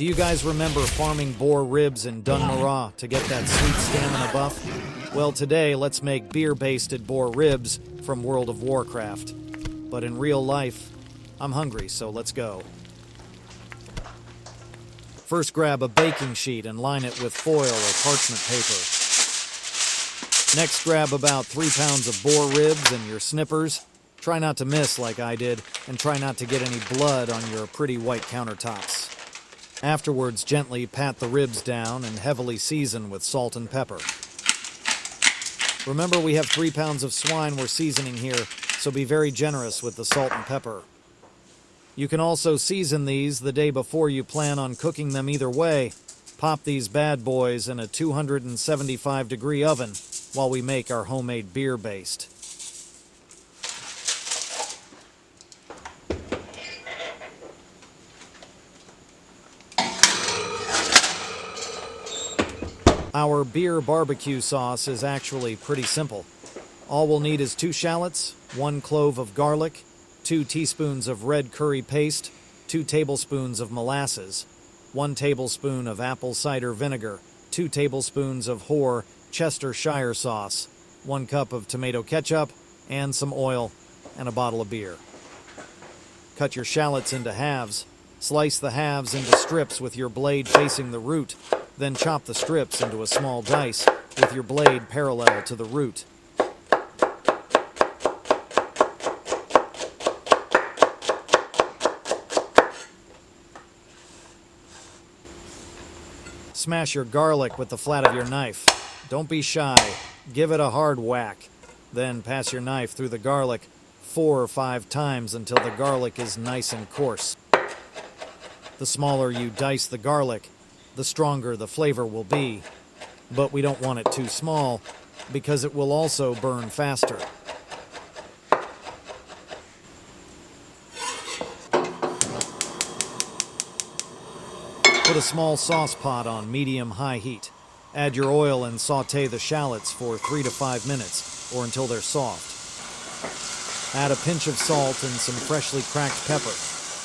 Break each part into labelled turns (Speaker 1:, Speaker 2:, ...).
Speaker 1: Do you guys remember farming boar ribs in Dunmurrah to get that sweet stamina buff? Well, today let's make beer-basted boar ribs from World of Warcraft. But in real life, I'm hungry, so let's go. First, grab a baking sheet and line it with foil or parchment paper. Next, grab about 3 pounds of boar ribs and your snippers. Try not to miss like I did, and try not to get any blood on your pretty white countertops. Afterwards, gently pat the ribs down and heavily season with salt and pepper. Remember, we have 3 pounds of swine we're seasoning here, so be very generous with the salt and pepper. You can also season these the day before you plan on cooking them either way. Pop these bad boys in a 275-degree oven while we make our homemade beer baste. Our beer barbecue sauce is actually pretty simple. All we'll need is 2 shallots, 1 clove of garlic, 2 teaspoons of red curry paste, 2 tablespoons of molasses, 1 tablespoon of apple cider vinegar, 2 tablespoons of Hoare Chestershire sauce, 1 cup of tomato ketchup, and some oil, and a bottle of beer. Cut your shallots into halves. Slice the halves into strips with your blade facing the root. Then chop the strips into a small dice with your blade parallel to the root. Smash your garlic with the flat of your knife. Don't be shy. Give it a hard whack. Then pass your knife through the garlic 4 or 5 times until the garlic is nice and coarse. The smaller you dice the garlic, the stronger the flavor will be. But we don't want it too small, because it will also burn faster. Put a small sauce pot on medium-high heat. Add your oil and saute the shallots for 3 to 5 minutes, or until they're soft. Add a pinch of salt and some freshly cracked pepper.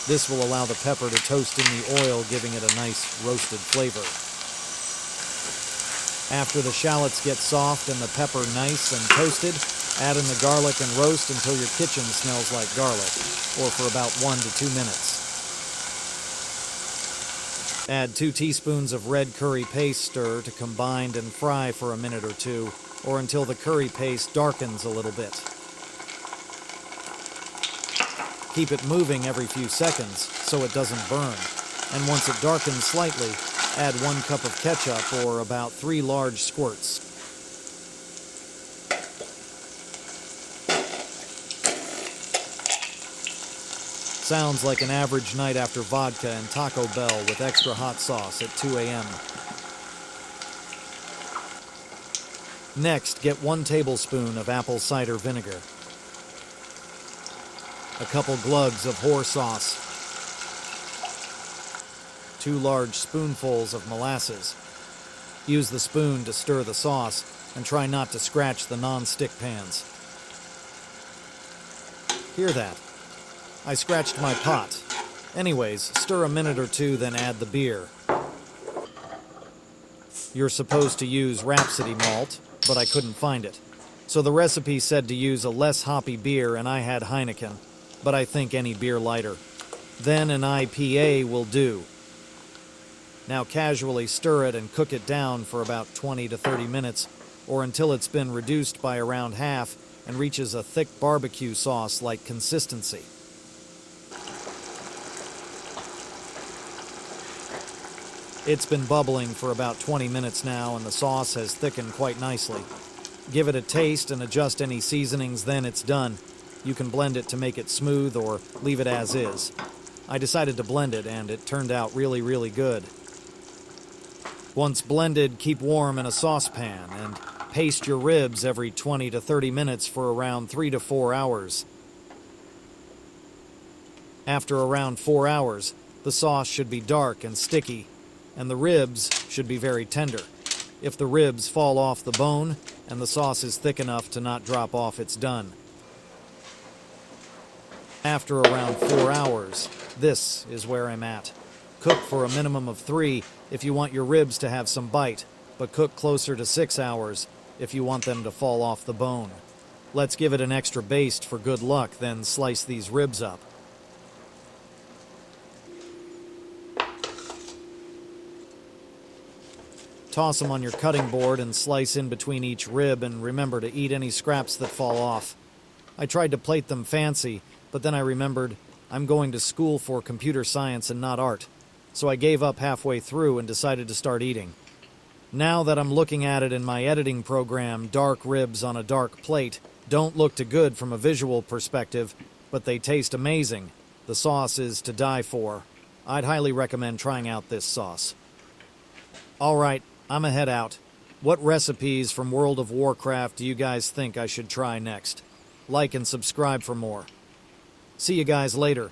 Speaker 1: This will allow the pepper to toast in the oil, giving it a nice roasted flavor. After the shallots get soft and the pepper nice and toasted, add in the garlic and roast until your kitchen smells like garlic, or for about 1 to 2 minutes. Add 2 teaspoons of red curry paste stir to combine and fry for a minute or 2, or until the curry paste darkens a little bit. Keep it moving every few seconds so it doesn't burn, and once it darkens slightly, add 1 cup of ketchup or about 3 large squirts. Sounds like an average night after vodka and Taco Bell with extra hot sauce at 2 a.m. Next, get 1 tablespoon of apple cider vinegar, a couple glugs of Hoare sauce, 2 large spoonfuls of molasses. Use the spoon to stir the sauce and try not to scratch the non-stick pans. Hear that? I scratched my pot. Anyways, stir a minute or 2, then add the beer. You're supposed to use Rhapsody malt, but I couldn't find it. So the recipe said to use a less hoppy beer, and I had Heineken, but I think any beer lighter. Then an IPA will do. Now casually stir it and cook it down for about 20 to 30 minutes, or until it's been reduced by around half and reaches a thick barbecue sauce-like consistency. It's been bubbling for about 20 minutes now, and the sauce has thickened quite nicely. Give it a taste and adjust any seasonings, then it's done. You can blend it to make it smooth or leave it as is. I decided to blend it, and it turned out really, really good. Once blended, keep warm in a saucepan and paste your ribs every 20 to 30 minutes for around 3 to 4 hours. After around 4 hours, the sauce should be dark and sticky, and the ribs should be very tender. If the ribs fall off the bone and the sauce is thick enough to not drop off, it's done. After around 4 hours, this is where I'm at. Cook for a minimum of 3 if you want your ribs to have some bite, but cook closer to 6 hours if you want them to fall off the bone. Let's give it an extra baste for good luck, then slice these ribs up. Toss them on your cutting board and slice in between each rib, and remember to eat any scraps that fall off. I tried to plate them fancy, but then I remembered I'm going to school for computer science and not art, so I gave up halfway through and decided to start eating. Now that I'm looking at it in my editing program, dark ribs on a dark plate don't look too good from a visual perspective, but they taste amazing. The sauce is to die for. I'd highly recommend trying out this sauce. Alright, I'ma head out. What recipes from World of Warcraft do you guys think I should try next? Like and subscribe for more. See you guys later.